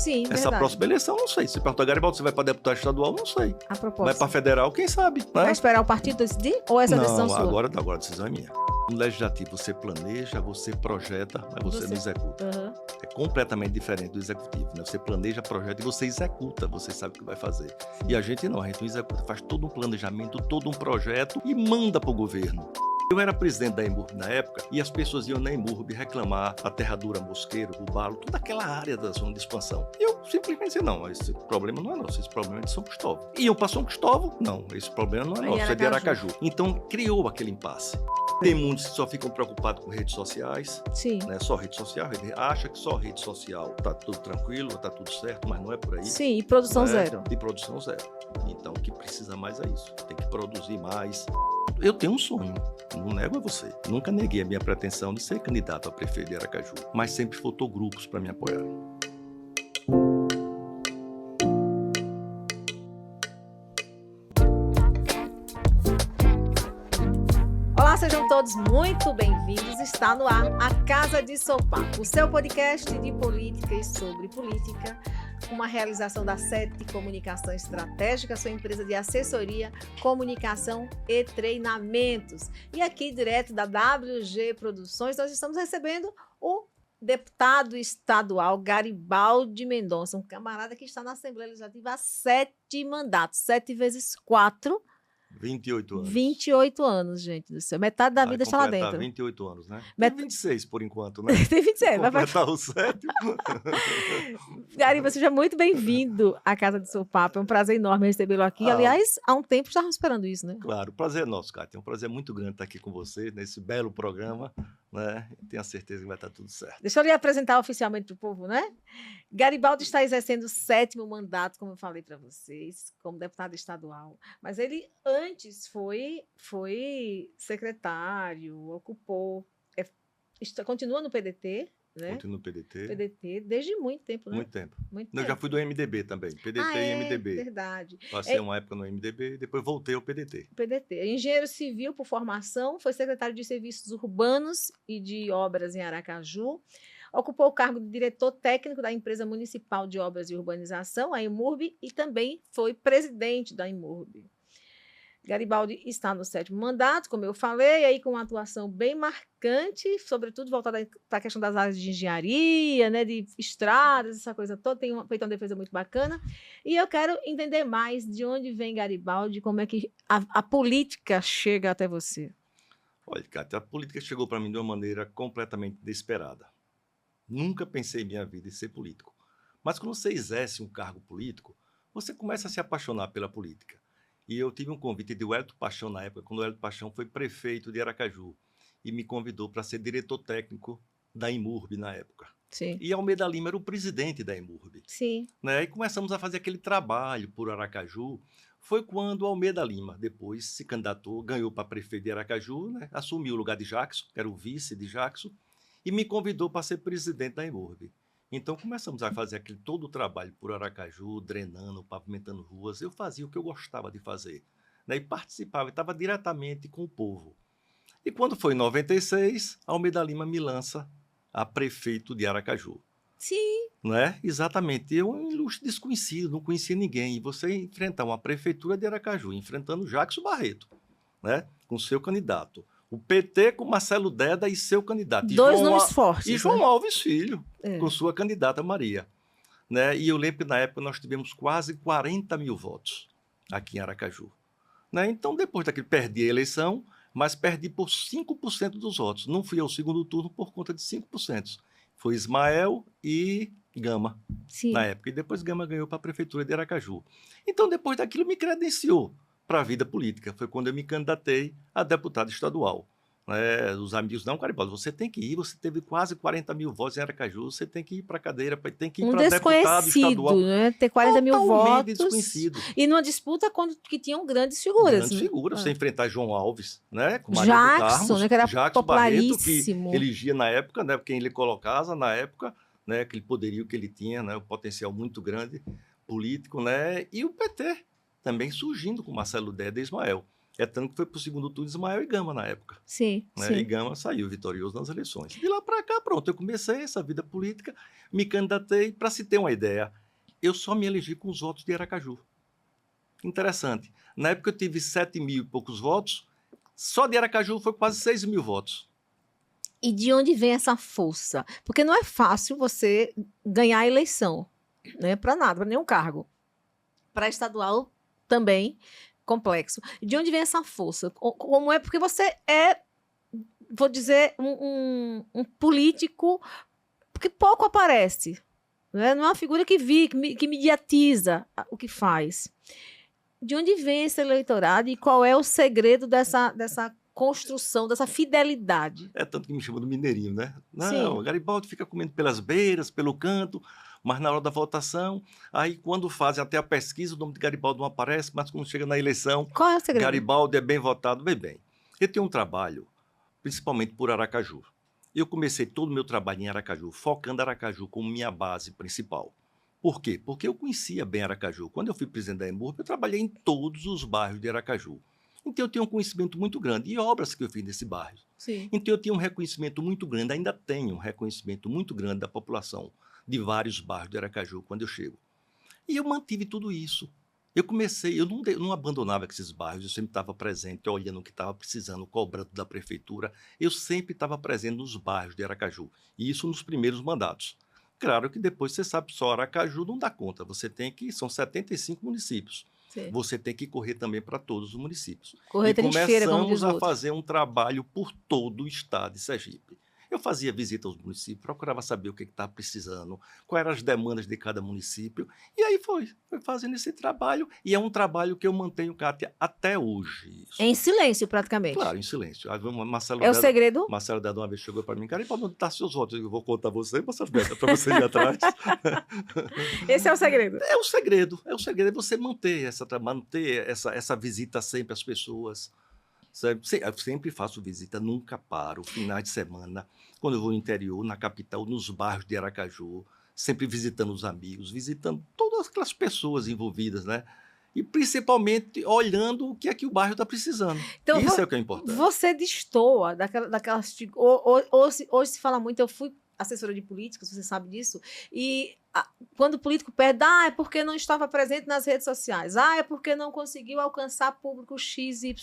Sim, Essa verdade. próxima eleição, não sei. Se perguntar, Garibaldi, você vai para deputado estadual? Não sei. A proposta. Vai para federal? Quem sabe? Né? Vai esperar o partido decidir? Ou essa decisão Não, sua? agora a decisão é minha. No legislativo, você planeja, você projeta, mas você não executa. Uhum. É completamente diferente do executivo, né? Você planeja, projeta e você executa, você sabe o que vai fazer. E a gente não executa, faz todo um planejamento, todo um projeto e manda para o governo. Eu era presidente da EMURB na época e as pessoas iam na EMURB reclamar a Terradura, Mosqueiro, o Balo, toda aquela área da zona de expansão. E eu simplesmente disse, não, esse problema não é nosso, esse problema é de São Cristóvão. Iam para São Cristóvão? Não, esse problema não é nosso, é de Aracaju. Então criou aquele impasse. Tem muitos que só ficam preocupados com redes sociais, Sim. né? Só rede social, acha que só rede social tá tudo tranquilo, tá tudo certo, mas não é por aí. Sim, e produção zero. E produção zero. Então o que precisa mais é isso, tem que produzir mais. Eu tenho um sonho, não nego a você. Nunca neguei a minha pretensão de ser candidato a prefeito de Aracaju, mas sempre faltou grupos para me apoiarem. Olá, sejam todos muito bem-vindos. Está no ar a Casa de Sopapo, o seu podcast de política e sobre política, uma realização da Sete Comunicação Estratégica, sua empresa de assessoria, comunicação e treinamentos. E aqui, direto da WG Produções, nós estamos recebendo o deputado estadual Garibaldi Mendonça, um camarada que está na Assembleia Legislativa há 7 mandatos, 7 vezes 4. 28 anos. 28 anos, gente do céu. Metade da vida está lá dentro. 28 anos, né? Tem 26 por enquanto, né? Tem 26. Vai completar o 7. Garibaldi, seja muito bem-vindo à Casa de Sopapo. É um prazer enorme recebê-lo aqui. Aliás, há um tempo estávamos esperando isso, né? Claro, o prazer é nosso, Cátia. É um prazer muito grande estar aqui com você, nesse belo programa, né? Tenho a certeza que vai estar tudo certo. Deixa eu lhe apresentar oficialmente para o povo, né? Garibaldi está exercendo o 7º mandato, como eu falei para vocês, como deputado estadual. Mas ele antes foi secretário, ocupou, continua no PDT, né? Continua no PDT. PDT desde muito tempo, né? Muito tempo. Muito Eu tempo. já fui do MDB também, PDT e MDB. Verdade. Passei uma época no MDB e depois voltei ao PDT. PDT. Engenheiro civil por formação, foi secretário de Serviços Urbanos e de Obras em Aracaju. Ocupou o cargo de diretor técnico da Empresa Municipal de Obras e Urbanização, a EMURB, e também foi presidente da EMURB. Garibaldi está no 7º mandato, como eu falei, aí com uma atuação bem marcante, sobretudo voltada para a questão das áreas de engenharia, né, de estradas, essa coisa toda, feito uma defesa muito bacana. E eu quero entender mais de onde vem Garibaldi, como é que a política chega até você. Olha, Cátia, a política chegou para mim de uma maneira completamente inesperada. Nunca pensei em minha vida em ser político. Mas quando você exerce um cargo político, você começa a se apaixonar pela política. E eu tive um convite de Wellington Paixão na época, quando o Wellington Paixão foi prefeito de Aracaju, e me convidou para ser diretor técnico da EMURB na época. Sim. E Almeida Lima era o presidente da EMURB. Sim. Né? E começamos a fazer aquele trabalho por Aracaju. Foi quando Almeida Lima depois se candidatou, ganhou para prefeito de Aracaju, né? Assumiu o lugar de Jackson, que era o vice de Jackson, e me convidou para ser presidente da EMURB. Então, começamos a fazer todo o trabalho por Aracaju, drenando, pavimentando ruas. Eu fazia o que eu gostava de fazer, né? E participava, estava diretamente com o povo. E quando foi em 96, Almeida Lima me lança a prefeito de Aracaju. Sim. Não é? Exatamente. Eu, um ilustre desconhecido, não conhecia ninguém. E você enfrentar uma prefeitura de Aracaju, enfrentando Jackson Barreto, né? Com seu candidato. O PT com Marcelo Deda e seu candidato. Dois nomes fortes. E João Alves Filho, É. com sua candidata Maria. Né? E eu lembro que na época nós tivemos quase 40 mil votos aqui em Aracaju. Né? Então, depois daquilo, perdi a eleição, mas perdi por 5% dos votos. Não fui ao segundo turno por conta de 5%. Foi Ismael e Gama, Sim. na época. E depois Gama ganhou para a prefeitura de Aracaju. Então, depois daquilo, me credenciou para a vida política. Foi quando eu me candidatei a deputado estadual. Os amigos, não, Garibaldi, você tem que ir, você teve quase 40 mil votos em Aracaju, você tem que ir para a cadeira, tem que ir para deputado estadual. Né? Ter 40 mil votos. Desconhecido. E numa disputa que tinham grandes figuras. Grandes figuras. Você enfrentar João Alves, né? Com Maria Jackson, né, que era Jackson popularíssimo. Barreto, que elegia na época, né? Quem ele colocava na época, né? Aquele poderio que ele tinha, né? O potencial muito grande político, né? E o PT também surgindo com Marcelo Deda e Ismael. É tanto que foi para o segundo turno Ismael e Gama na época. Sim, Né? sim. E Gama saiu vitorioso nas eleições. De lá para cá, pronto, eu comecei essa vida política, me candidatei. Para se ter uma ideia, eu só me elegi com os votos de Aracaju. Interessante. Na época eu tive 7 mil e poucos votos, só de Aracaju foi quase 6 mil votos. E de onde vem essa força? Porque não é fácil você ganhar a eleição, né? Para nada, para nenhum cargo. Para estadual também complexo. De onde vem essa força? Como é? Porque você é, vou dizer, um político que pouco aparece. Né? Não é uma figura que que mediatiza o que faz. De onde vem esse eleitorado e qual é o segredo dessa construção, dessa fidelidade? É tanto que me chamam do mineirinho, né? Não, Sim. o Garibaldi fica comendo pelas beiras, pelo canto, mas na hora da votação, aí quando fazem até a pesquisa, o nome de Garibaldi não aparece, mas quando chega na eleição, Qual é o segredo? Garibaldi é bem votado, bem. Eu tenho um trabalho, principalmente por Aracaju. Eu comecei todo o meu trabalho em Aracaju, focando Aracaju como minha base principal. Por quê? Porque eu conhecia bem Aracaju. Quando eu fui presidente da EMURB, eu trabalhei em todos os bairros de Aracaju. Então eu tenho um conhecimento muito grande e obras que eu fiz nesse bairro. Sim. Então eu tinha um reconhecimento muito grande, ainda tenho um reconhecimento muito grande da população de vários bairros de Aracaju quando eu chego. E eu mantive tudo isso. Eu comecei, eu não abandonava esses bairros, eu sempre estava presente, olhando o que estava precisando, cobrando da prefeitura. Eu sempre estava presente nos bairros de Aracaju, e isso nos primeiros mandatos. Claro que depois você sabe, só Aracaju não dá conta, você tem que, são 75 municípios. Sim. Você tem que correr também para todos os municípios. Correr trincheira, como diz Começamos o a outro. fazer um trabalho por todo o estado de Sergipe. Eu fazia visita aos municípios, procurava saber o que estava precisando, quais eram as demandas de cada município, e aí foi fazendo esse trabalho, e é um trabalho que eu mantenho, Kátia, até hoje. Isso. Em silêncio, praticamente. Claro, em silêncio. Aí, É o segredo? Marcelo Dedo uma vez chegou para mim, cara, e para onde estão seus votos? Eu vou contar você, Marcelo Dedo, para você ir atrás. Esse é o segredo. É o segredo é você manter essa visita sempre às pessoas. Eu sempre faço visita, nunca paro, finais de semana, quando eu vou no interior, na capital, nos bairros de Aracaju, sempre visitando os amigos, visitando todas aquelas pessoas envolvidas, né? E principalmente olhando o que é que o bairro está precisando. Então, Isso é o que é importante. Você destoa daquelas... Hoje se fala muito, eu fui assessora de política, você sabe disso, e quando o político pede, é porque não estava presente nas redes sociais, é porque não conseguiu alcançar público XYZ.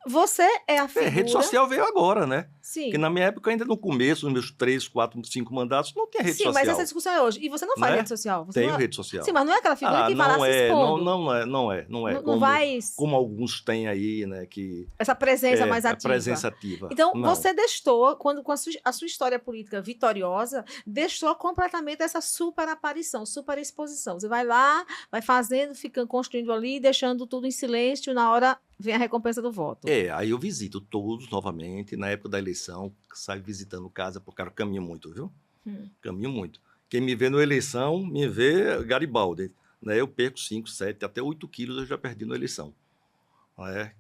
Você é a figura... rede social veio agora, né? Sim. Porque na minha época, ainda no começo, nos meus 3, 4, 5 mandatos, não tinha rede social. Sim, mas essa discussão é hoje. E você não faz Né? rede social. Você Tenho não é... rede social. Sim, mas não é aquela figura que vai lá se expondo. Não é. Não vai... Como alguns têm aí, né? Que essa presença mais ativa. A presença ativa. Então, não. você destoa, com a sua história política vitoriosa, destoa completamente essa super aparição, super exposição. Você vai lá, vai fazendo, fica construindo ali, deixando tudo em silêncio, na hora vem a recompensa do voto. Aí eu visito todos novamente, na época da eleição, saio visitando casa, porque eu caminho muito, viu? Caminho muito. Quem me vê na eleição, me vê Garibaldi. Né? Eu perco 5, 7, até 8 quilos eu já perdi na eleição.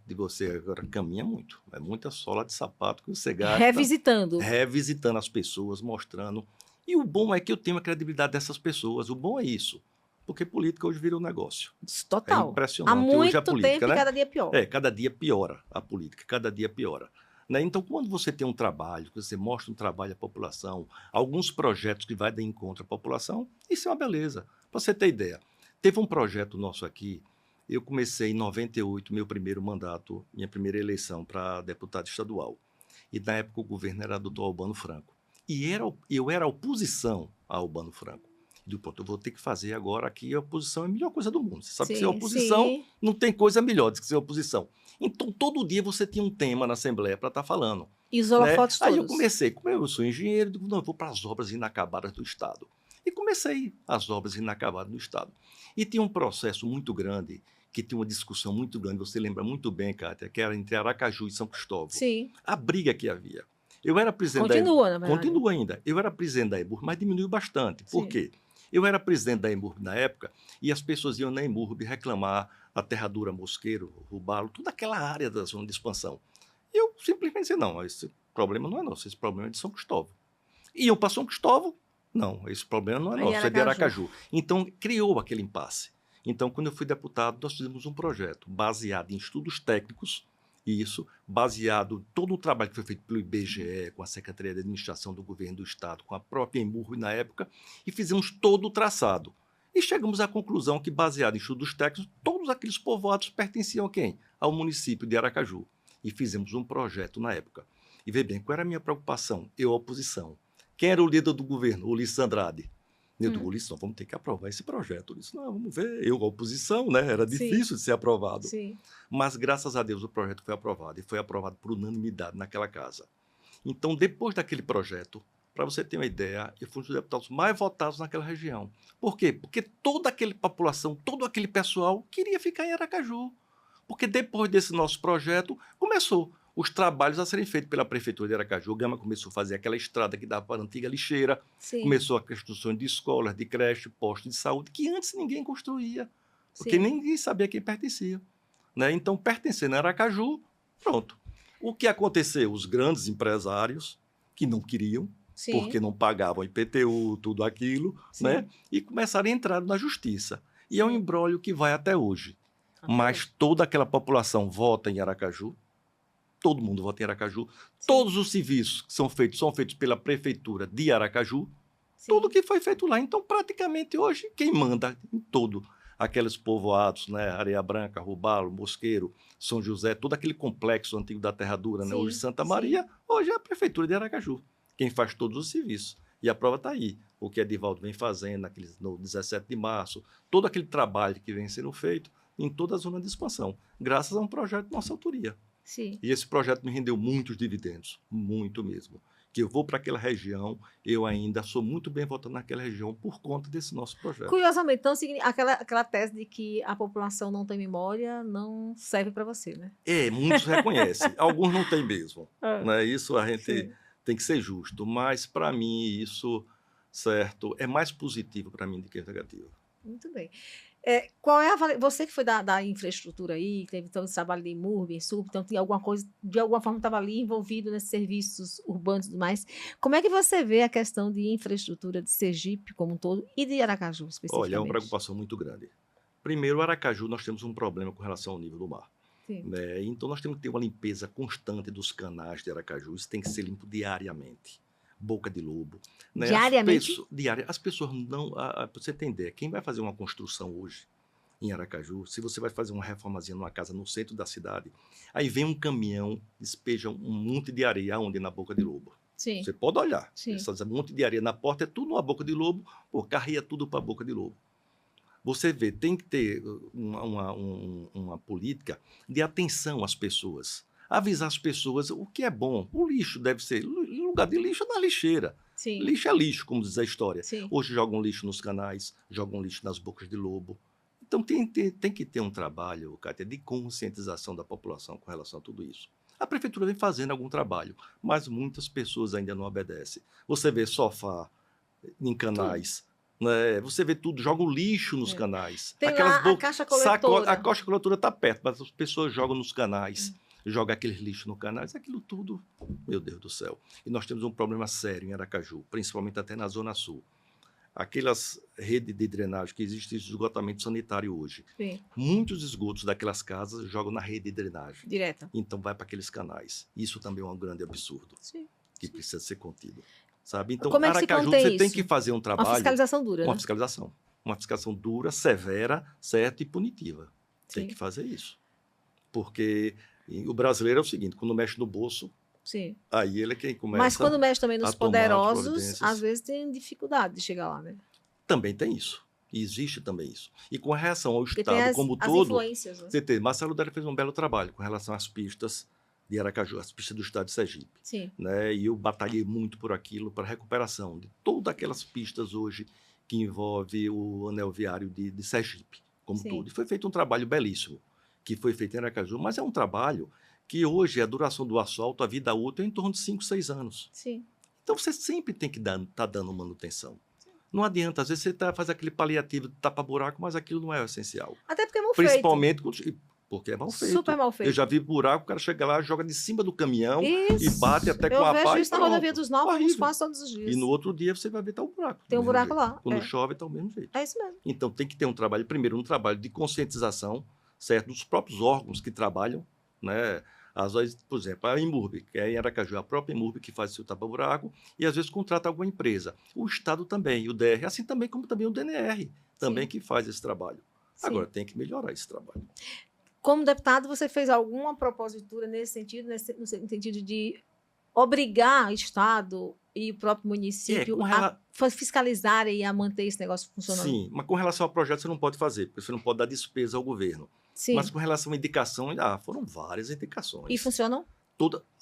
De você agora caminha muito. É muita sola de sapato que você gasta. Revisitando as pessoas, mostrando. E o bom é que eu tenho a credibilidade dessas pessoas. O bom é isso. Porque política hoje virou um negócio. Total. É impressionante. Há muito hoje a política, tempo, né? E cada dia pior. Cada dia piora a política, cada dia piora. Né? Então, quando você tem um trabalho, que você mostra um trabalho à população, alguns projetos que vai dar encontro à população, isso é uma beleza. Para você ter ideia, teve um projeto nosso aqui, eu comecei em 98, meu primeiro mandato, minha primeira eleição para deputado estadual. E na época o governo era do Dr. Albano Franco. E eu era oposição a Albano Franco. Eu vou ter que fazer agora aqui, a oposição é a melhor coisa do mundo. Você sabe que ser oposição não tem coisa melhor do que ser oposição. Então, todo dia você tinha um tema na Assembleia para estar falando. E os holofotes todos. Aí eu comecei, como eu sou engenheiro, eu digo, não, eu vou para as obras inacabadas do Estado. E comecei as obras inacabadas do Estado. E tinha um processo muito grande, que tinha uma discussão muito grande, você lembra muito bem, Kátia, que era entre Aracaju e São Cristóvão. Sim. A briga que havia. Eu era presidente Continua, na verdade. Continua ainda. Eu era presidente da EMURB, mas diminuiu bastante. Por quê? Eu era presidente da EMURB na época e as pessoas iam na EMURB reclamar aterradura, mosqueiro, rubalo, toda aquela área da zona de expansão. E eu simplesmente disse, não, esse problema não é nosso, esse problema é de São Cristóvão. Iam para São Cristóvão, não, esse problema não é nosso, é de Aracaju. Então, criou aquele impasse. Então, quando eu fui deputado, nós fizemos um projeto baseado em estudos técnicos, e isso baseado em todo o trabalho que foi feito pelo IBGE, com a Secretaria de Administração do Governo do Estado, com a própria EMURB na época, e fizemos todo o traçado. E chegamos à conclusão que, baseado em estudos técnicos, todos aqueles povoados pertenciam a quem? Ao município de Aracaju. E fizemos um projeto na época. E vê bem, qual era a minha preocupação? Eu, a oposição. Quem era o líder do governo? Ulisses Andrade. Eu digo, Ulisses, nós vamos ter que aprovar esse projeto. Ulisses, não, vamos ver. Eu, a oposição, né? Era difícil de ser aprovado. Sim. Mas, graças a Deus, o projeto foi aprovado. E foi aprovado por unanimidade naquela casa. Então, depois daquele projeto, para você ter uma ideia, eu fui um dos deputados mais votados naquela região. Por quê? Porque toda aquela população, todo aquele pessoal queria ficar em Aracaju. Porque depois desse nosso projeto, começou os trabalhos a serem feitos pela Prefeitura de Aracaju. O Gama começou a fazer aquela estrada que dava para a antiga lixeira, começou a construção de escolas, de creche, postos de saúde, que antes ninguém construía, porque ninguém sabia a quem pertencia. Né? Então, pertencendo a Aracaju, pronto. O que aconteceu? Os grandes empresários, que não queriam, porque não pagavam IPTU, tudo aquilo, né? E começaram a entrar na justiça. E é um imbróglio que vai até hoje. Mas toda aquela população vota em Aracaju, todo mundo vota em Aracaju, todos os serviços que são feitos pela Prefeitura de Aracaju, tudo que foi feito lá. Então, praticamente hoje, quem manda em todo aqueles povoados, né? Areia Branca, Robalo, Mosqueiro, São José, todo aquele complexo antigo da Terra Dura, né? Hoje Santa Maria, hoje é a Prefeitura de Aracaju, quem faz todos os serviços. E a prova está aí, o que Edivaldo vem fazendo no 17 de março, todo aquele trabalho que vem sendo feito em toda a zona de expansão, graças a um projeto de nossa autoria. Sim. E esse projeto me rendeu muitos dividendos, muito mesmo. Que eu vou para aquela região, eu ainda sou muito bem votado naquela região por conta desse nosso projeto. Curiosamente, então, aquela tese de que a população não tem memória não serve para você, né? Muitos reconhecem, alguns não têm mesmo. Né? Isso a gente tem que ser justo, mas para mim isso, certo, é mais positivo para mim do que negativo. Muito bem. Qual é você que foi da infraestrutura aí, que teve todo esse trabalho de IMURB, SUB, então tinha alguma coisa, de alguma forma estava ali envolvido nesses serviços urbanos e tudo mais. Como é que você vê a questão de infraestrutura de Sergipe como um todo e de Aracaju especificamente? Olha, é uma preocupação muito grande. Primeiro, Aracaju, nós temos um problema com relação ao nível do mar. Né? Então, nós temos que ter uma limpeza constante dos canais de Aracaju, isso tem que ser limpo diariamente. Boca de Lobo. Né? Diariamente? As pessoas não... Para você entender, quem vai fazer uma construção hoje em Aracaju, se você vai fazer uma reformazinha numa casa no centro da cidade, aí vem um caminhão, despeja um monte de areia onde? Na Boca de Lobo. Sim. Você pode olhar. Um monte de areia na porta, é tudo na Boca de Lobo, carreia tudo para a Boca de Lobo. Você vê, tem que ter uma política de atenção às pessoas. Avisar as pessoas o que é bom. O lixo deve ser... lugar de lixo é na lixeira. Lixo é lixo, como diz a história. Hoje jogam lixo nos canais, jogam lixo nas bocas de lobo. Então tem que ter um trabalho, Kátia, de conscientização da população com relação a tudo isso. A prefeitura vem fazendo algum trabalho, mas muitas pessoas ainda não obedecem. Você vê sofá em canais, né? Você vê tudo, joga o lixo nos canais. Tem lá a caixa coletora. A caixa coletora está perto, mas as pessoas jogam nos canais. Joga aquele lixo no canal, aquilo tudo, meu Deus do céu. E nós temos um problema sério em Aracaju, principalmente até na Zona Sul. Aquelas redes de drenagem que existe de esgotamento sanitário hoje. Muitos esgotos daquelas casas jogam na rede de drenagem. Direta. Então vai para aqueles canais. Isso também é um grande absurdo. Que precisa ser contido. Sabe? Então, Aracaju, você tem que fazer um trabalho... Uma fiscalização dura, Uma fiscalização. Uma fiscalização dura, severa, certa e punitiva. Tem que fazer isso. Porque... o brasileiro é o seguinte, quando mexe no bolso, aí ele é quem começa. Mas quando mexe também nos poderosos, às vezes tem dificuldade de chegar lá, né? Também tem isso. Existe também isso. E com relação ao Estado como todo, influências, né? Marcelo Della fez um belo trabalho com relação às pistas de Aracaju, as pistas do Estado de Sergipe. Né? E eu batalhei muito por aquilo, para a recuperação de todas aquelas pistas hoje que envolve o anel viário de Sergipe, como tudo. E foi feito um trabalho belíssimo, que foi feito em Aracaju, mas é um trabalho que hoje a duração do asfalto, a vida útil é em torno de 5, 6 anos. Então você sempre tem que estar dando manutenção. Não adianta, às vezes você faz aquele paliativo de tapa-buraco, mas aquilo não é o essencial. Até porque é mal Principalmente porque é mal feito. Super mal feito. Eu já vi buraco, o cara chega lá, joga de cima do caminhão e Isso. bate até com Eu a vejo pá e isso na pronto. rodovia dos Novos, Horrível. quase todos os dias. E no outro dia você vai ver tá um buraco. Tem um do mesmo buraco jeito. lá. Quando É. chove, tá o mesmo jeito. É isso mesmo. Então tem que ter um trabalho, primeiro um trabalho de conscientização, certo? Dos próprios órgãos que trabalham, né? Às vezes, por exemplo, a Imurb, que é em Aracaju, a própria Imurb que faz esse tapa-buraco, e às vezes contrata alguma empresa. O Estado também, o DR, assim também como também o DNR, também Sim. que faz esse trabalho. Sim. Agora, tem que melhorar esse trabalho. Como deputado, você fez alguma propositura nesse sentido, no sentido de obrigar o Estado e o próprio município com a fiscalizarem e a manter esse negócio funcionando? Sim, mas com relação ao projeto você não pode fazer, porque você não pode dar despesa ao governo. Sim. Mas com relação à indicação, foram várias indicações. E funcionam?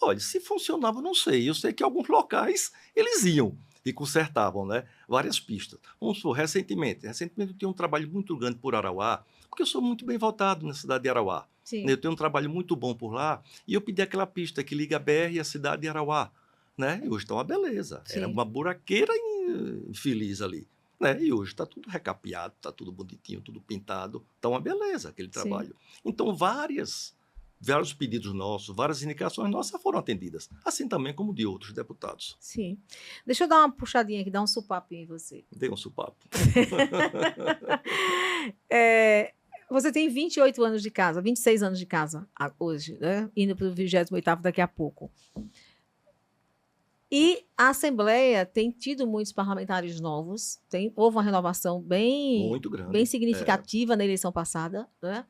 Olha, se funcionava, eu não sei. Eu sei que alguns locais eles iam e consertavam, né? Várias pistas. Vamos supor, recentemente eu tinha um trabalho muito grande por Arauá, porque eu sou muito bem votado na cidade de Arauá. Sim. Eu tenho um trabalho muito bom por lá e eu pedi aquela pista que liga a BR e a cidade de Arauá, né? E hoje está uma beleza. Sim. Era uma buraqueira infeliz ali. Né? E hoje está tudo recapeado, está tudo bonitinho, tudo pintado. Está uma beleza aquele trabalho. Sim. Então, vários pedidos nossos, várias indicações nossas foram atendidas. Assim também como de outros deputados. Sim. Deixa eu dar uma puxadinha aqui, dar um supapo em você. Dê um supapo. Você tem 28 anos de casa, 26 anos de casa hoje, né? Indo para o 28º daqui a pouco. E a Assembleia tem tido muitos parlamentares novos, houve uma renovação muito grande, bem significativa na eleição passada, né?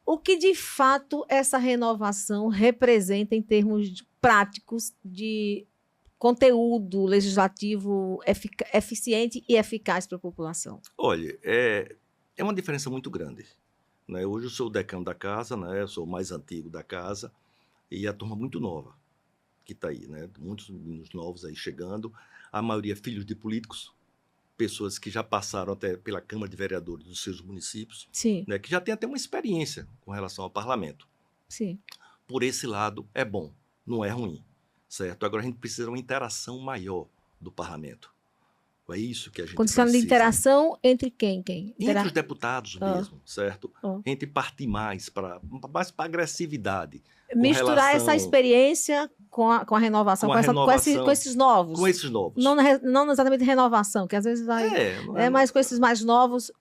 O que, de fato, essa renovação representa em termos práticos de conteúdo legislativo eficiente e eficaz para a população? Olha, é uma diferença muito grande. Né? Hoje eu sou o decano da casa, né? Eu sou o mais antigo da casa, e a turma muito nova que está aí, né? Muitos meninos novos aí chegando, a maioria filhos de políticos, pessoas que já passaram até pela Câmara de Vereadores dos seus municípios, Sim. Né? Que já tem até uma experiência com relação ao parlamento. Sim. Por esse lado, é bom, não é ruim, certo? Agora a gente precisa de uma interação maior do parlamento. É isso que a gente Condição de interação entre quem? Entre os deputados mesmo, certo? Entre partir mais para agressividade. Misturar essa experiência com a renovação, com esses novos. Com esses novos. Não exatamente renovação, que às vezes mas com esses mais novos,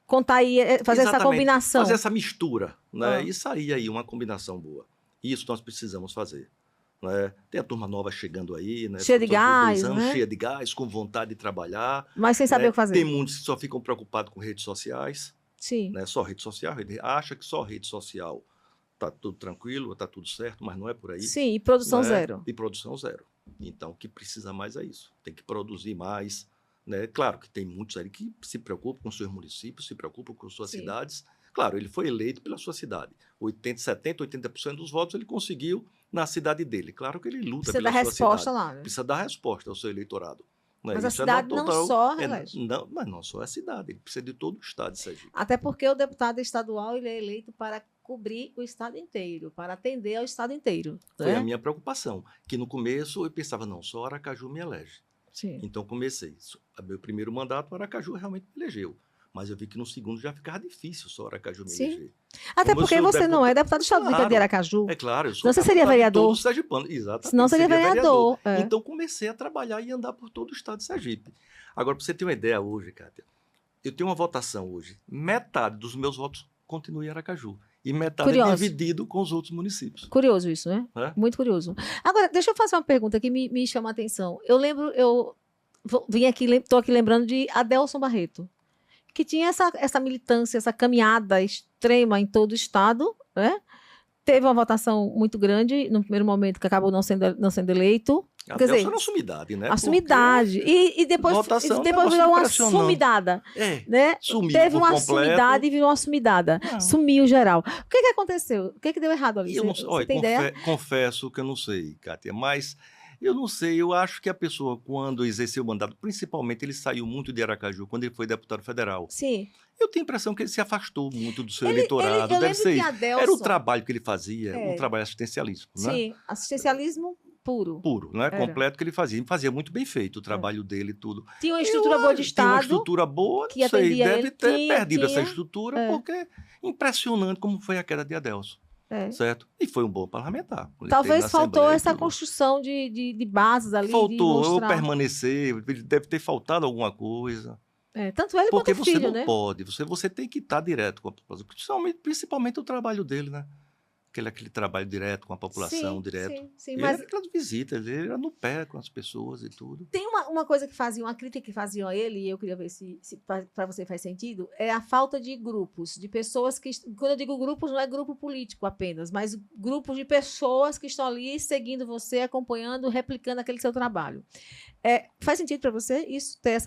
contar aí, fazer essa combinação. Fazer essa mistura, né? E sair aí uma combinação boa. Isso nós precisamos fazer. Né? Tem a turma nova chegando aí, né? Cheia de gás, né? Cheia de gás, com vontade de trabalhar. Mas sem saber o que fazer. Tem muitos que só ficam preocupados com redes sociais. Sim. Né? Só rede social. Acha que só rede social está tudo tranquilo, está tudo certo, mas não é por aí. Sim, e produção zero. E produção zero. Então, o que precisa mais é isso. Tem que produzir mais. Né? Claro que tem muitos aí que se preocupam com seus municípios, se preocupam com suas cidades. Claro, ele foi eleito pela sua cidade. 80% dos votos ele conseguiu na cidade dele. Claro que ele luta pela sua cidade. Precisa dar resposta lá, né? Precisa dar resposta ao seu eleitorado. Né? Mas a cidade não só elege. Mas não só a cidade, ele precisa de todo o estado de Sergipe. Até porque o deputado estadual ele é eleito para cobrir o estado inteiro, para atender ao estado inteiro. Foi a minha preocupação, que no começo eu pensava, não, só Aracaju me elege. Sim. Então comecei. Meu primeiro mandato, Aracaju realmente me elegeu. Mas eu vi que no segundo já ficava difícil só Aracaju me eleger. Até porque você não é deputado estadual de Aracaju. É claro, eu sou. Senão você seria vereador. Exatamente. Senão seria vereador. Então comecei a trabalhar e andar por todo o estado de Sergipe. Agora, para você ter uma ideia hoje, Kátia, eu tenho uma votação hoje. Metade dos meus votos continua em Aracaju. E metade é dividido com os outros municípios. Curioso isso, né? Muito curioso. Agora, deixa eu fazer uma pergunta que me chama a atenção. Estou aqui lembrando de Adelson Barreto, que tinha essa militância, essa caminhada extrema em todo o estado, né? Teve uma votação muito grande no primeiro momento, que acabou não sendo eleito. Quer dizer, era uma sumidade, né? A sumidade. E depois virou uma sumidada. Né? Teve uma sumidade e virou uma sumidada. Sumiu geral. O que aconteceu? O que deu errado ali? Você tem ideia? Confesso que eu não sei, Kátia, mas eu não sei. Eu acho que a pessoa, quando exerceu o mandato, principalmente ele saiu muito de Aracaju, quando ele foi deputado federal. Sim. Eu tenho a impressão que ele se afastou muito do seu eleitorado. Deve ser isso. Era o trabalho que ele fazia, um trabalho assistencialismo. Sim, né? assistencialismo Puro. puro, não é Era. completo que ele fazia. Ele fazia muito bem feito o trabalho dele e tudo. Tinha uma estrutura boa de Tinha uma Estado, estrutura boa, que não sei, atendia deve ele. ter Tinha, perdido essa tinha. estrutura, É, porque é impressionante como foi a queda de Adelson, é. certo? E foi um bom parlamentar. Ele esteve na Talvez faltou Assembleia e essa tudo. construção de bases ali, de Faltou, ou mostrar. permanecer, deve ter faltado alguma coisa. Tanto ele quanto Porque o você filho, não né? pode, você tem que estar direto com a população, principalmente o trabalho dele, né? Aquele trabalho direto com a população, Sim, direto. sim, sim. Ele Mas era aquelas visitas, ele era no pé com as pessoas e tudo. tem uma coisa que faziam, uma crítica que faziam a ele, e eu queria ver se para você faz sentido, é a falta de grupos, de pessoas que. Quando eu digo grupos, não é grupo político apenas, mas grupos de pessoas que estão ali seguindo você, acompanhando, replicando aquele seu trabalho. Faz sentido para você isso, ter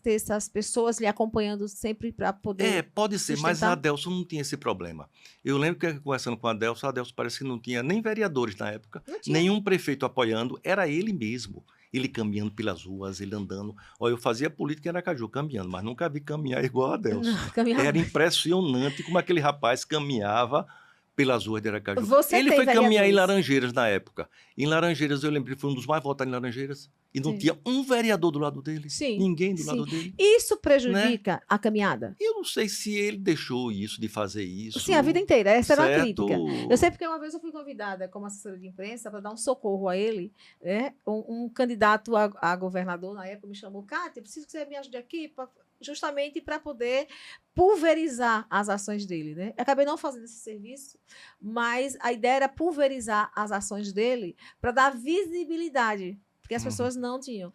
essas pessoas lhe acompanhando sempre para poder Pode ser, mas a sustentar? Adelson não tinha esse problema. Eu lembro que conversando com a Adelson parece que não tinha nem vereadores na época, Não tinha. nenhum prefeito apoiando, era ele mesmo. Ele caminhando pelas ruas, ele andando. Olha, eu fazia política em Aracaju, caminhando, mas nunca vi caminhar igual a Adelson. Não, caminhava. Era impressionante como aquele rapaz caminhava pelas ruas de Aracaju. Você Ele tem foi caminhar em vereadores. Laranjeiras na época. Em Laranjeiras, eu lembro que foi um dos mais votados em Laranjeiras. E não Sim. tinha um vereador do lado dele. Sim, Ninguém do sim. lado dele. Isso prejudica a caminhada? Eu não sei se ele deixou isso, de fazer isso. Sim, a vida inteira. Essa era uma certo? crítica. Eu sei porque uma vez eu fui convidada como assessora de imprensa para dar um socorro a ele, né? Um candidato a governador na época me chamou, Cátia, preciso que você me ajude aqui, justamente para poder pulverizar as ações dele, né? Eu acabei não fazendo esse serviço, mas a ideia era pulverizar as ações dele para dar visibilidade, porque as pessoas não tinham.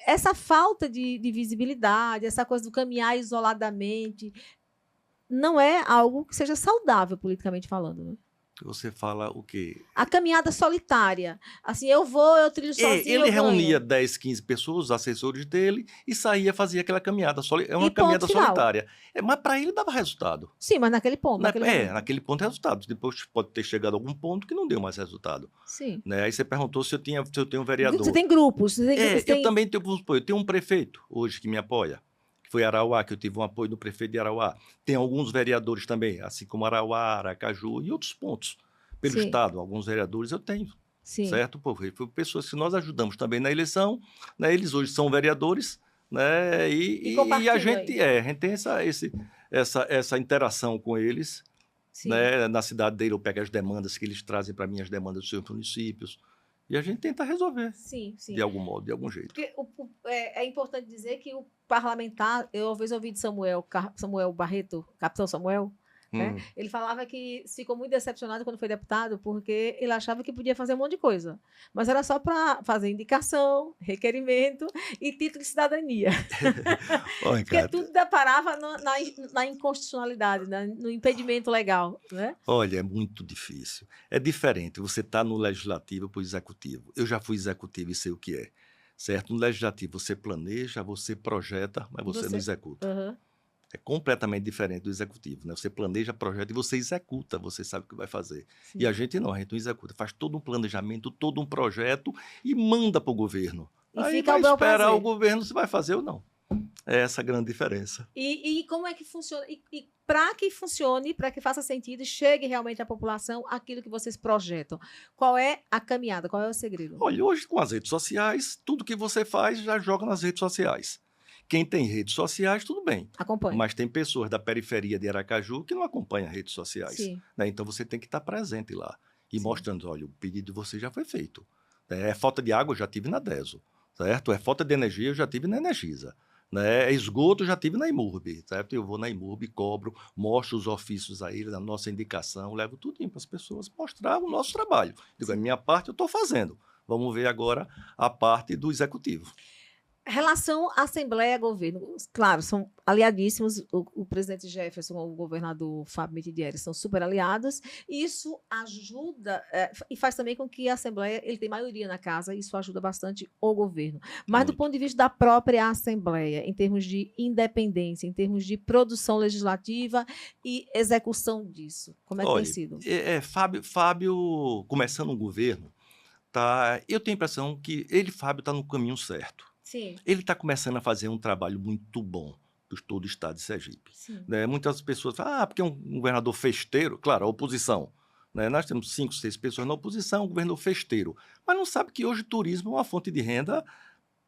Essa falta de visibilidade, essa coisa do caminhar isoladamente, não é algo que seja saudável, politicamente falando, né? Você fala o quê? A caminhada solitária. Assim, eu trilho sozinho, Ele eu reunia ganho. 10, 15 pessoas, os assessores dele, e saía, fazia aquela caminhada. É uma E ponto caminhada final. solitária. Mas para ele dava resultado. Sim, mas naquele ponto. Naquele momento. Naquele ponto resultado. Depois pode ter chegado a algum ponto que não deu mais resultado. Sim. Né? Aí você perguntou se eu tenho um vereador. Você tem grupos. Eu também tenho, vamos supor, eu tenho um prefeito hoje que me apoia, que foi Arauá, que eu tive um apoio do prefeito de Arauá. Tem alguns vereadores também, assim como Arauá, Aracaju e outros pontos. Pelo Sim. Estado, alguns vereadores eu tenho. Sim. Certo? Foi pessoas que nós ajudamos também na eleição, né? Eles hoje são vereadores, né? E a gente tem essa interação com eles, Sim. né? Na cidade dele eu pego as demandas que eles trazem para mim, as demandas dos seus municípios, e a gente tenta resolver. Sim, sim. De algum modo, de algum jeito. Porque é importante dizer que o parlamentar, eu uma vez ouvi de Samuel Barreto, capitão Samuel, né? Ele falava que ficou muito decepcionado quando foi deputado, porque ele achava que podia fazer um monte de coisa, mas era só para fazer indicação, requerimento e título de cidadania. Olha, porque tudo deparava na inconstitucionalidade, no impedimento legal. Né? Olha, é muito difícil. É diferente você estar no legislativo para o executivo. Eu já fui executivo e sei o que é. Certo? No legislativo você planeja, você projeta, mas você não executa. Uhum. É completamente diferente do executivo, né? Você planeja, projeta e você executa, você sabe o que vai fazer. Sim. E a gente não executa, faz todo um planejamento, todo um projeto e manda para o governo. E aí fica vai esperar o governo se vai fazer ou não. É essa a grande diferença. E como é que funciona? E para que funcione, para que faça sentido e chegue realmente à população aquilo que vocês projetam, qual é a caminhada, qual é o segredo? Olha, hoje com as redes sociais, tudo que você faz já joga nas redes sociais. Quem tem redes sociais, tudo bem. Acompanha. Mas tem pessoas da periferia de Aracaju que não acompanham redes sociais. Sim. Né? Então você tem que estar presente lá e Sim. mostrando, olha, o pedido de você já foi feito. É falta de água, eu já tive na DESO. Certo? É falta de energia, eu já tive na Energisa. Né? Esgoto, eu já tive na IMURB. Certo? Eu vou na IMURB, cobro, mostro os ofícios a eles, a nossa indicação, levo tudo para as pessoas mostrar o nosso trabalho. Digo, a minha parte eu estou fazendo. Vamos ver agora a parte do executivo. Relação Assembleia-Governo, claro, são aliadíssimos, o presidente Jefferson e o governador Fábio Mitidieri são super aliados, e isso ajuda, e faz também com que a Assembleia, ele tem maioria na casa, e isso ajuda bastante o governo. Mas muito. Do ponto de vista da própria Assembleia, em termos de independência, em termos de produção legislativa e execução disso, como é que tem sido? Fábio, começando um governo, eu tenho a impressão que Fábio, está no caminho certo. Sim. Ele está começando a fazer um trabalho muito bom por todo o estado de Sergipe. Né? Muitas pessoas falam, porque é um governador festeiro. Claro, a oposição, né? Nós temos 5, 6 pessoas na oposição, o governo festeiro. Mas não sabe que hoje o turismo é uma fonte de renda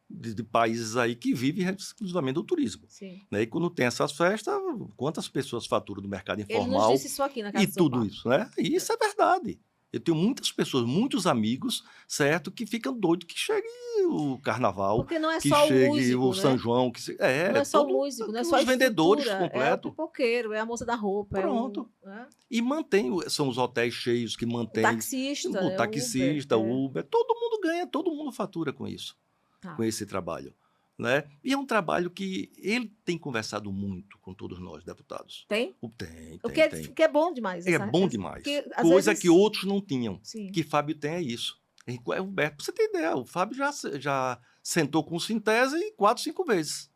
de países aí que vivem exclusivamente do turismo. Sim. Né? E quando tem essas festas, quantas pessoas faturam do mercado Ele informal? nos disse isso aqui na casa E do seu tudo pai. isso, né? E isso é verdade. Eu tenho muitas pessoas, muitos amigos, certo, que ficam doidos que chegue o carnaval, Porque não é que só o chegue músico, o né? São João, que se... Não é só o todo, músico, não é só a os vendedores estrutura, é o completo. pipoqueiro, é a moça da roupa, Pronto. né? E mantém, são os hotéis cheios que O mantêm taxista, o taxista, Uber, o Uber, todo mundo ganha, todo mundo fatura com isso, Tá. com esse trabalho. Né? E é um trabalho que ele tem conversado muito com todos nós, deputados. Tem? Tem. O que é bom demais. É bom demais. Porque, às Coisa vezes... que outros não tinham. Sim. Que Fábio tem é isso. Humberto, pra você ter ideia, o Fábio já sentou com o Sintese 4, 5 vezes.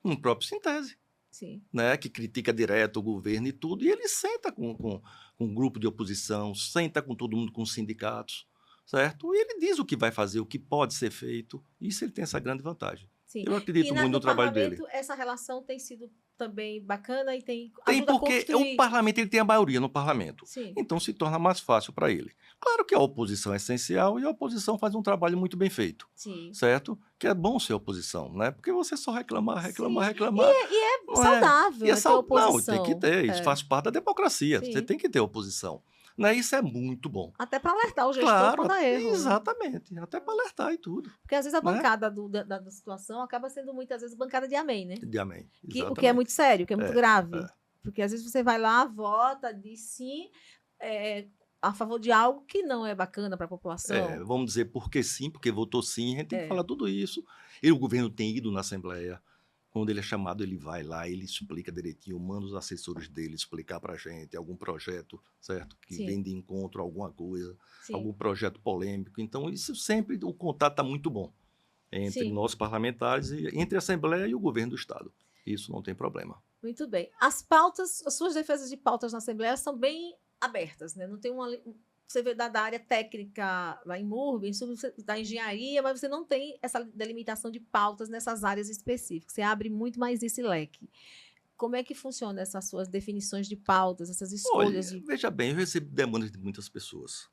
Um próprio Sintese. Sim. Né? Que critica direto o governo e tudo. E ele senta com um grupo de oposição, senta com todo mundo, com os sindicatos. Certo? E ele diz o que vai fazer, o que pode ser feito. Isso ele tem essa grande vantagem. Sim. Eu acredito muito no trabalho dele. Essa relação tem sido também bacana e tem Porque o parlamento ele tem a maioria no parlamento. Sim. Então se torna mais fácil para ele. Claro que a oposição é essencial e a oposição faz um trabalho muito bem feito. Sim. Certo? Que é bom ser oposição, né? Porque você só reclamar. E é E saudável é ter oposição. Não, tem que ter. Isso faz parte da democracia. Sim. Você tem que ter oposição. Né? Isso é muito bom. Até para alertar o gestor quando há erro. Exatamente. Até para alertar e tudo. Porque às vezes a bancada da situação acaba sendo muitas vezes bancada de amém, né? De amém. O que é muito sério, o que é muito grave. É. Porque às vezes você vai lá, vota, diz sim a favor de algo que não é bacana para a população. Vamos dizer porque sim, porque votou sim, a gente tem que falar tudo isso. E o governo tem ido na Assembleia. Quando ele é chamado, ele vai lá, ele explica direitinho, manda os assessores dele explicar para a gente algum projeto, certo? Que vem de encontro a alguma coisa, algum projeto polêmico. Então, isso sempre, o contato está muito bom entre nós parlamentares e entre a Assembleia e o governo do Estado. Isso não tem problema. Muito bem. As pautas, as suas defesas de pautas na Assembleia são bem abertas, né? Não tem você vê da área técnica lá em Murb, da engenharia, mas você não tem essa delimitação de pautas nessas áreas específicas. Você abre muito mais esse leque. Como é que funciona essas suas definições de pautas, essas escolhas? Veja bem, eu recebo demandas de muitas pessoas.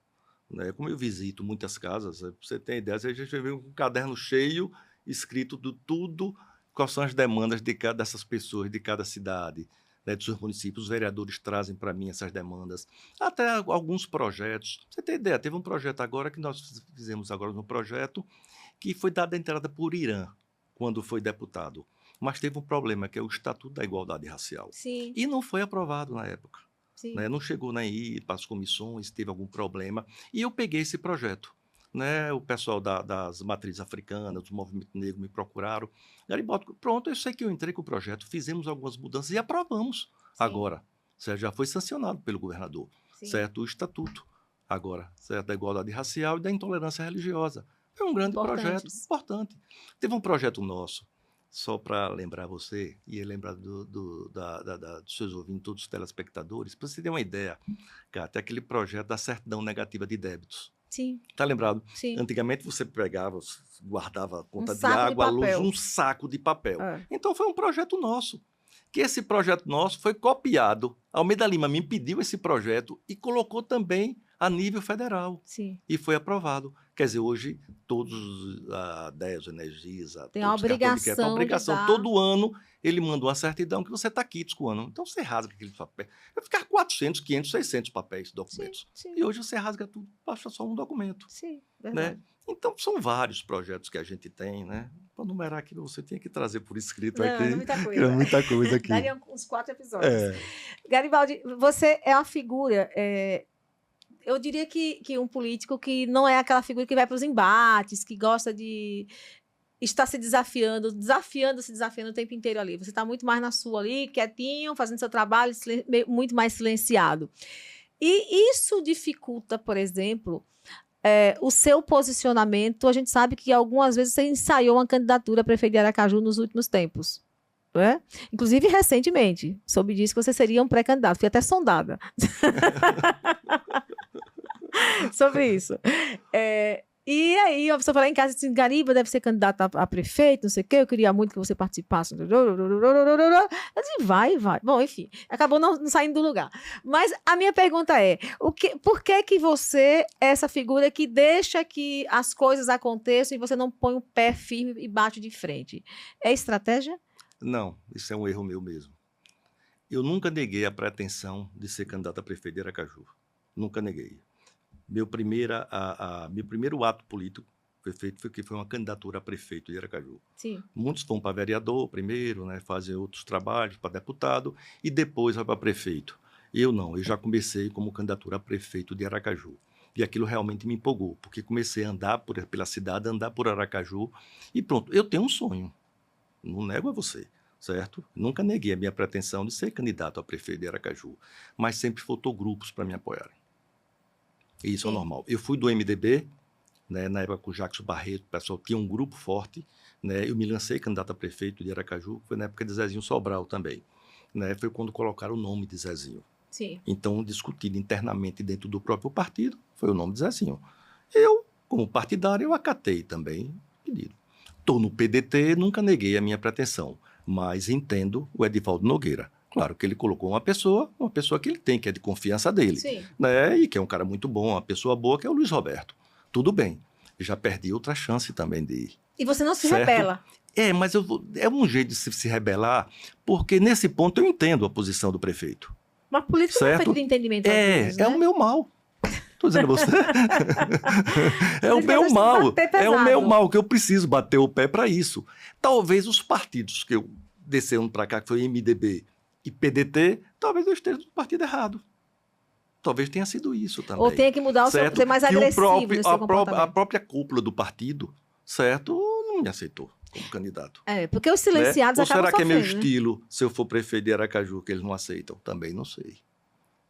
Né? Como eu visito muitas casas, você tem ideia, a gente vê um caderno cheio, escrito de tudo, quais são as demandas dessas pessoas, de cada cidade. Né, dos seus municípios, os vereadores trazem para mim essas demandas, até alguns projetos. Você tem ideia, teve um projeto agora que nós fizemos agora no projeto que foi dada entrada por Irã, quando foi deputado, mas teve um problema, que é o Estatuto da Igualdade Racial. Sim. E não foi aprovado na época. Sim. Né, não chegou nem para as comissões, teve algum problema, e eu peguei esse projeto. Né, o pessoal das matrizes africanas, do movimento negro me procuraram. Garibaldi, pronto, eu sei que eu entrei com o projeto, fizemos algumas mudanças e aprovamos agora. Certo? Já foi sancionado pelo governador, certo? O estatuto agora, certo? Da igualdade racial e da intolerância religiosa. É um grande projeto, importante. Teve um projeto nosso, só para lembrar você, e lembrar dos seus ouvintes, todos os telespectadores, para você ter uma ideia, Cátia, aquele projeto da certidão negativa de débitos. Sim. Está lembrado? Sim. Antigamente você pegava, guardava a conta de água, luz, um saco de papel. Então foi um projeto nosso. Que esse projeto nosso foi copiado. Almeida Lima me pediu esse projeto e colocou também a nível federal. Sim. E foi aprovado. Quer dizer, hoje todos a DES, Energisa, tem a obrigação. Todo ano ele manda uma certidão que você está quites com o ano. Então você rasga aquele papel. Vai ficar 400, 500, 600 papéis, documentos. Sim. E hoje você rasga tudo, basta só um documento. Sim, verdade. Né? Então são vários projetos que a gente tem, né? Para numerar aqui, você tinha que trazer por escrito aqui. É muita coisa. É muita coisa aqui. Daria uns 4 episódios. Garibaldi, você é uma figura... Eu diria que um político que não é aquela figura que vai para os embates, que gosta de estar se desafiando o tempo inteiro ali. Você está muito mais na sua ali, quietinho, fazendo seu trabalho, muito mais silenciado. E isso dificulta, por exemplo, o seu posicionamento. A gente sabe que algumas vezes você ensaiou uma candidatura a prefeito de Aracaju nos últimos tempos. Né? Inclusive, recentemente, soube disso que você seria um pré-candidato. Fui até sondada. Sobre isso. E aí, a pessoa foi lá em casa e disse, Gariba deve ser candidato a prefeito, não sei o quê, eu queria muito que você participasse. Eu disse, vai. Bom, enfim, acabou não saindo do lugar. Mas a minha pergunta é, por que você é essa figura que deixa que as coisas aconteçam e você não põe o pé firme e bate de frente? É estratégia? Não, isso é um erro meu mesmo. Eu nunca neguei a pretensão de ser candidato a prefeito de Aracaju. Nunca neguei. Meu primeiro ato político foi uma candidatura a prefeito de Aracaju. Sim. Muitos vão para vereador primeiro, né, fazem outros trabalhos para deputado e depois vai para prefeito. Eu não, eu já comecei como candidatura a prefeito de Aracaju. E aquilo realmente me empolgou, porque comecei a andar pela cidade, andar por Aracaju e pronto, eu tenho um sonho. Não nego a você, certo? Nunca neguei a minha pretensão de ser candidato a prefeito de Aracaju, mas sempre faltou grupos para me apoiarem. E isso é normal. Eu fui do MDB, né, na época com o Jackson Barreto, o pessoal tinha um grupo forte, né, eu me lancei candidato a prefeito de Aracaju, foi na época de Zezinho Sobral também. Né, foi quando colocaram o nome de Zezinho. Sim. Então, discutido internamente dentro do próprio partido, foi o nome de Zezinho. Eu, como partidário, eu acatei também o pedido. Estou no PDT, nunca neguei a minha pretensão, mas entendo o Edivaldo Nogueira. Claro que ele colocou uma pessoa que ele tem, que é de confiança dele. Sim. Né? E que é um cara muito bom, uma pessoa boa, que é o Luiz Roberto. Tudo bem. Já perdi outra chance também de ir. E você não se certo? rebela. Mas é um jeito de se rebelar, porque nesse ponto eu entendo a posição do prefeito. Mas política não é feito de entendimento. Vezes, né? É o meu mal. Estou dizendo a você. É o meu mal. É o meu mal, que eu preciso bater o pé para isso. Talvez os partidos que eu descendo para cá, que foi MDB e PDT, talvez eu esteja no partido errado. Talvez tenha sido isso também. Ou tenha que mudar o seu, ser mais agressivo no seu comportamento. A própria cúpula do partido, certo, não me aceitou como candidato. Porque os silenciados acabam sofrendo. Ou será que é meu estilo, né? se eu for prefeito de Aracaju, que eles não aceitam? Também não sei.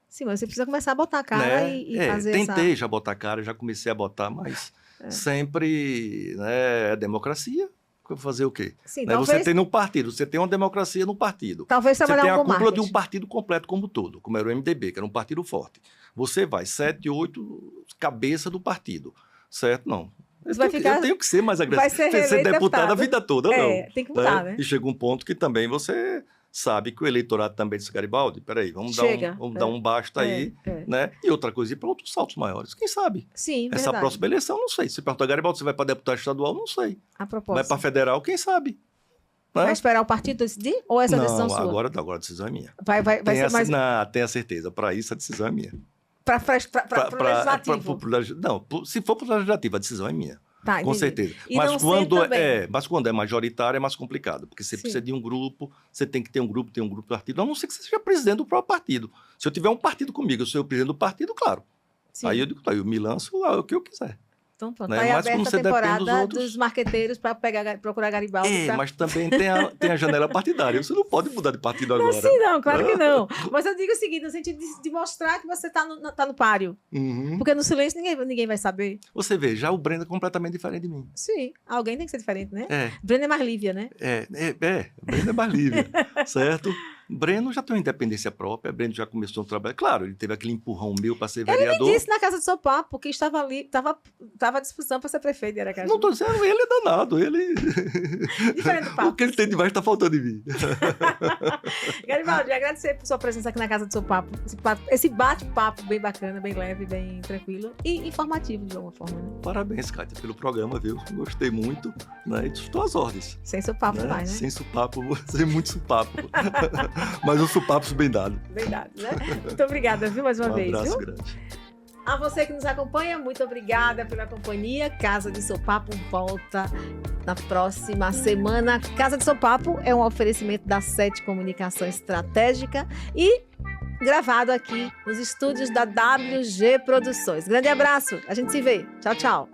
Sim, mas você precisa começar a botar a cara e fazer tentei já botar a cara, já comecei a botar, mas sempre é democracia. Fazer o quê? Sim, talvez... Você tem no partido, você tem uma democracia no partido. Talvez você tem a cúpula marketing. de um partido completo como todo, como era o MDB, que era um partido forte. Você vai 7, 8 cabeça do partido, certo? Não. Eu tenho que ser mais agressivo. Ser deputado a vida toda, não. Tem que mudar, né? E chega um ponto que também você sabe que o eleitorado também disse, Garibaldi, peraí, vamos dar um basta aí, né? E outra coisa, ir para outros saltos maiores, quem sabe? Sim, essa próxima eleição, não sei. Se perguntar, Garibaldi, você vai para deputado estadual? Não sei. A propósito. Vai para federal, quem sabe? Né? Vai esperar o partido decidir? Ou essa decisão sua? Agora a decisão é minha. Vai ser mais... Não, tenha certeza, para isso a decisão é minha. Para o legislativo? Não, se for para o legislativo, a decisão é minha. Tá, com certeza. Mas quando é majoritário é mais complicado, porque você precisa de um grupo, você tem que ter um grupo de partido, a não ser que você seja presidente do próprio partido. Se eu tiver um partido comigo, eu sou o presidente do partido, claro. Sim. Aí eu digo, eu me lanço o que eu quiser. Então pronto, né? Aí aberta a temporada dos marqueteiros para procurar Garibaldi. Mas também tem a janela partidária. Você não pode mudar de partido agora. Não, sim, não, claro que não. Mas eu digo o seguinte, no sentido de mostrar que você está no páreo. Uhum. Porque no silêncio ninguém vai saber. Você vê, já o Breno é completamente diferente de mim. Sim, alguém tem que ser diferente, né? Breno é mais Lívia, né? Breno é mais Lívia, certo? Breno já tem uma independência própria, Breno já começou a trabalhar. Claro, ele teve aquele empurrão meu para ser vereador. Ele me disse na casa do seu papo que estava ali, estava à disposição para ser prefeito de Aracaju. Não estou dizendo, ele é danado, ele... Diferente do papo. O que ele tem demais está faltando em mim. Garibaldi, agradecer por sua presença aqui na casa do seu papo. Esse bate-papo bem bacana, bem leve, bem tranquilo e informativo de alguma forma. Né? Parabéns, Kátia, pelo programa, viu? Gostei muito, né? E estou às ordens. Sem supapo, né? Vai, né? Sem supapo, sem muito supapo. Mas um supapo bem dado. Bem dado, né? Muito obrigada, viu, mais uma vez. Um abraço viu? grande. A você que nos acompanha, muito obrigada pela companhia. Casa de Sopapo volta na próxima semana. Casa de Sopapo é um oferecimento da 7 Comunicação Estratégica e gravado aqui nos estúdios da WG Produções. Grande abraço, a gente se vê. Tchau, tchau.